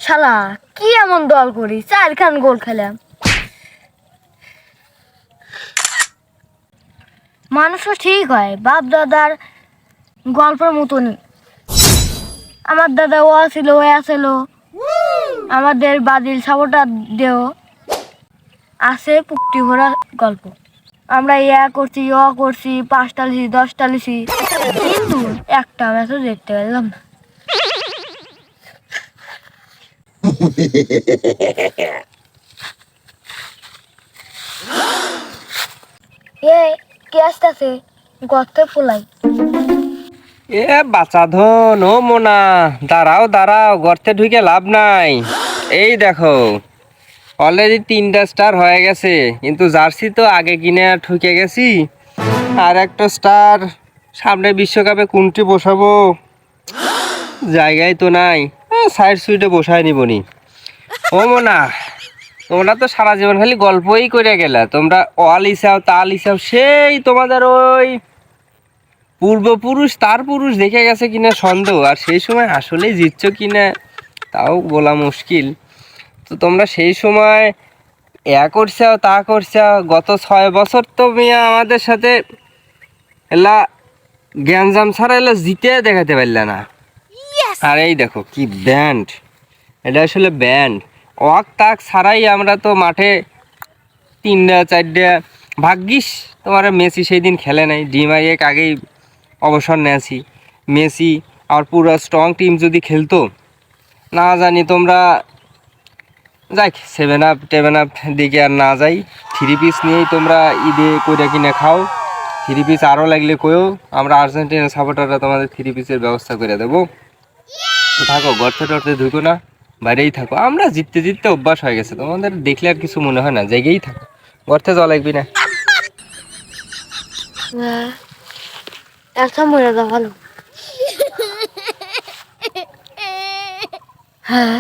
শালা কি এমন দল করি 4খান গোল খেলাম। মানুষও ঠিক হয়, বাপ দাদার গল্পের মতন। আমার দাদা ও ছিল ও আছিল, আমাদের বাদিল সাপোর্টার দেও আছে পুকটি ভরা গল্প। আমরা করছি করছি 5টা লিছি 10টা লিছি, কিন্তু একটা ম্যাচও দেখতে পেলাম না। কে আসতেছে গর্তে ফুলাই। বাচ্চা ধন ও মোনা, দাঁড়াও দাঁড়াও, গর্তে ঢুকে লাভ নাই। এই দেখো অলরেডি 3টা স্টার হয়ে গেছে, কিন্তু জার্সি তো আগে কিনে ঠুকে গেছি। আর একটা স্টার সামনে বিশ্বকাপে কোনটি বসাবো, জায়গায় তো নাই। সাইড সুইটে বসায় নিবনি। ও মোনা, তোমরা তো সারা জীবন খালি গল্পই করে গেলা। তোমরা অল ইসাও তাল ইসাও, সেই তোমাদের ওই পূর্বপুরুষ তার পুরুষ দেখে গেছে কিনা সন্দেহ। আর সেই সময় আসলেই জিতছো কিনা তাও বলা মুশকিল। তো তোমরা সেই সময় করছো তা করছো, গত 6 বছর তো মিয়া আমাদের সাথে এলা গ্যাঞ্জাম ছাড়া এলা জিতে দেখাতে পারলে না। আর এই দেখো কি ব্যান্ড, এটা আসলে ব্যান্ড। ওয়াক তাক ছাড়াই আমরা তো মাঠে 3টা 4টা, ভাগ্যিস তোমার মেসি সেই দিন খেলে নাই। ডিমারিয়াক আগেই অবসর নিয়েছি। মেসি আর পুরো স্ট্রং টিম যদি খেলতো, না জানি তোমরা যাই 7 আপ 10 আপ দিকে আর না যাই। 3 পিস নিয়েই তোমরা ঈদে কইরা কিনে খাও। 3 পিস আরও লাগলে কয়েও, আমরা আর্জেন্টিনা সাপোর্টাররা তোমাদের 3 পিসের ব্যবস্থা করে দেবো। থাকো, গর্তে টর্তে ঢুকো না, বাইরেই থাকো। আমরা জিততে জিততে অভ্যাস হয়ে গেছে, তোমাদের দেখলে আর কিছু মনে হয় না। জেগেই থাকো, গর্তে জল লাগবি না। একটা মরে যা ভালো। হ্যাঁ